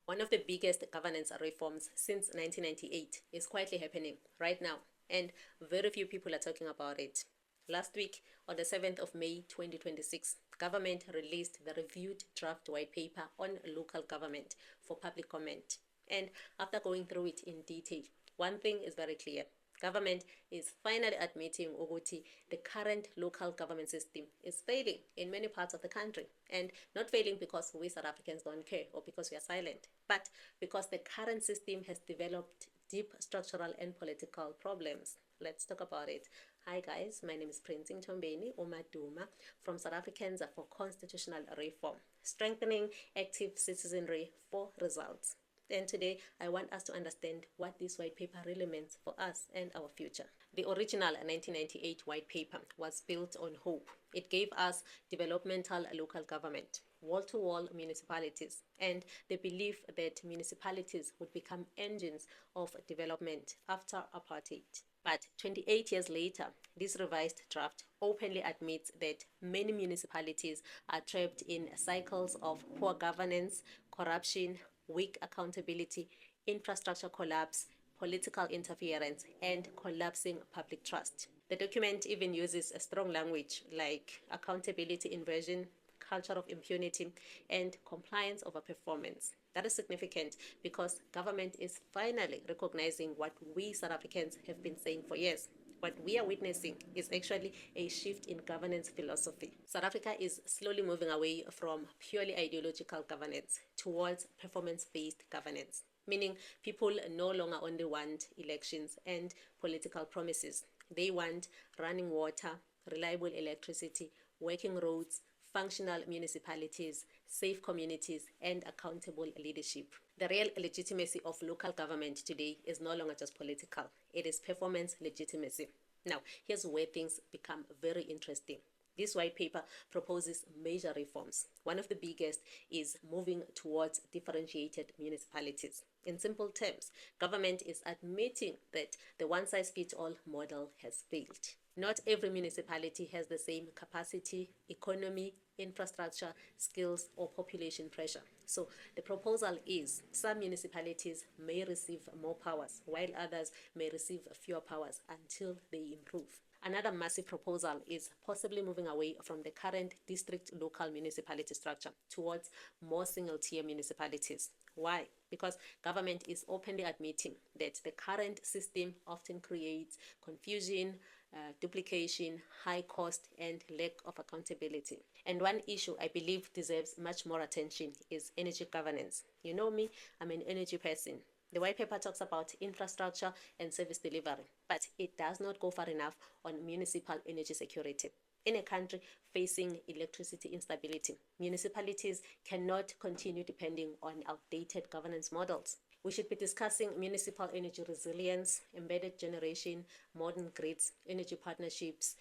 One of the biggest governance reforms since 1998 is quietly happening right now, and very few people are talking about it. Last week, on the 7th of May 2026, government released the reviewed draft white paper on local government for public comment. And after going through it in detail, one thing is very clear. Government is finally admitting Uguti the current local government system is failing in many parts of the country. And not failing because we South Africans don't care or because we are silent, but because the current system has developed deep structural and political problems. Let's talk about it. Hi guys, my name is Prince Tombeni Omaduma from South Africans for Constitutional Reform, strengthening active citizenry for results. And today, I want us to understand what this white paper really means for us and our future. The original 1998 white paper was built on hope. It gave us developmental local government, wall-to-wall municipalities, and the belief that municipalities would become engines of development after apartheid. But 28 years later, this revised draft openly admits that many municipalities are trapped in cycles of poor governance, corruption, weak accountability, infrastructure collapse, political interference, and collapsing public trust. The document even uses a strong language like accountability inversion, culture of impunity, and compliance over performance. That is significant because government is finally recognizing what we South Africans have been saying for years. What we are witnessing is actually a shift in governance philosophy. South Africa is slowly moving away from purely ideological governance towards performance-based governance, meaning people no longer only want elections and political promises. They want running water, reliable electricity, working roads, functional municipalities, safe communities, and accountable leadership. The real legitimacy of local government today is no longer just political, it is performance legitimacy. Now, here's where things become very interesting. This white paper proposes major reforms. One of the biggest is moving towards differentiated municipalities. In simple terms, government is admitting that the one-size-fits-all model has failed. Not every municipality has the same capacity, economy, infrastructure, skills, or population pressure. So the proposal is some municipalities may receive more powers, while others may receive fewer powers until they improve. Another massive proposal is possibly moving away from the current district local municipality structure towards more single-tier municipalities. Why? Because government is openly admitting that the current system often creates confusion, duplication, high cost, and lack of accountability. And one issue I believe deserves much more attention is energy governance. You know me, I'm an energy person. The white paper talks about infrastructure and service delivery, but it does not go far enough on municipal energy security. In a country facing electricity instability, municipalities cannot continue depending on outdated governance models. We should be discussing municipal energy resilience, embedded generation, modern grids, energy partnerships,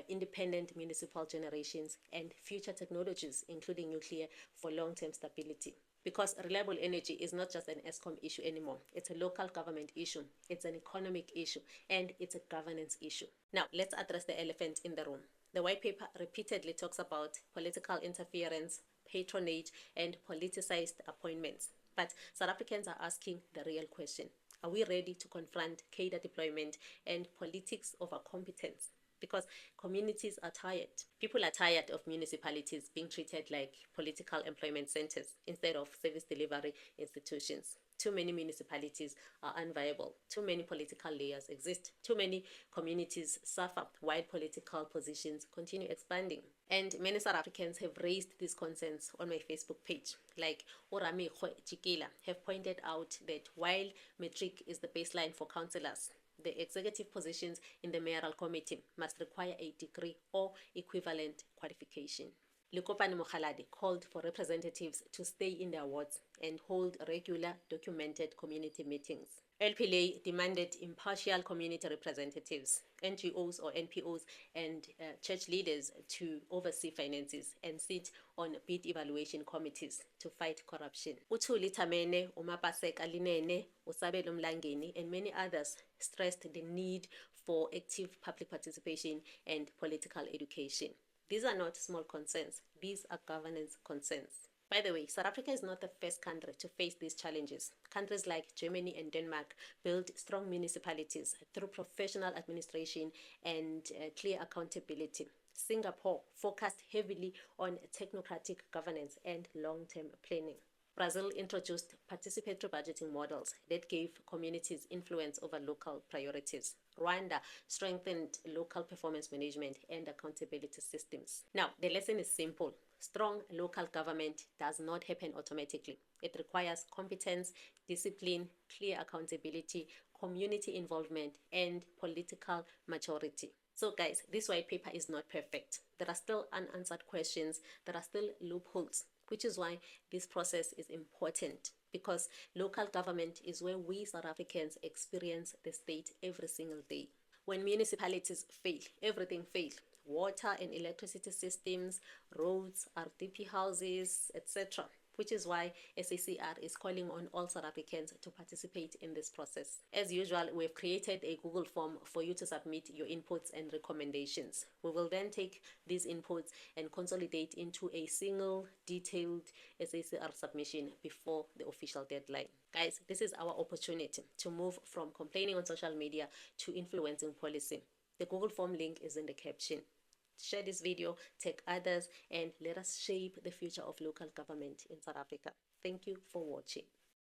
independent municipal generations, and future technologies, including nuclear, for long-term stability. Because reliable energy is not just an ESCOM issue anymore. It's a local government issue, it's an economic issue, and it's a governance issue. Now, let's address the elephant in the room. The white paper repeatedly talks about political interference, patronage, and politicized appointments. But South Africans are asking the real question. Are we ready to confront cadre deployment and politics over competence? Because communities are tired. People are tired of municipalities being treated like political employment centers instead of service delivery institutions. Too many municipalities are unviable. Too many political layers exist. Too many communities suffer while political positions continue expanding. And many South Africans have raised these concerns on my Facebook page. Like Orami Chikila have pointed out that while matric is the baseline for councillors, the executive positions in the mayoral committee must require a degree or equivalent qualification. Lekopane Mokhaladi called for representatives to stay in their wards and hold regular documented community meetings. LPLA demanded impartial community representatives, NGOs or NPOs, and church leaders to oversee finances and sit on bid evaluation committees to fight corruption. Uthuli Tamene, Umapaseka Linene, Usabelo Mlangeni, and many others stressed the need for active public participation and political education. These are not small concerns. These are governance concerns. By the way, South Africa is not the first country to face these challenges. Countries like Germany and Denmark built strong municipalities through professional administration and clear accountability. Singapore focused heavily on technocratic governance and long-term planning. Brazil introduced participatory budgeting models that gave communities influence over local priorities. Rwanda strengthened local performance management and accountability systems. Now, the lesson is simple. Strong local government does not happen automatically. It requires competence, discipline, clear accountability, community involvement, and political maturity. So guys, this white paper is not perfect. There are still unanswered questions. There are still loopholes, which is why this process is important, because local government is where we South Africans experience the state every single day. When municipalities fail, everything fails. Water and electricity systems, roads, RDP houses, etc. Which is why SACR is calling on all South Africans to participate in this process. As usual, we've created a Google form for you to submit your inputs and recommendations. We will then take these inputs and consolidate into a single detailed SACR submission before the official deadline. Guys, this is our opportunity to move from complaining on social media to influencing policy. The Google form link is in the caption. Share this video, tag others, and let us shape the future of local government in South Africa. Thank you for watching.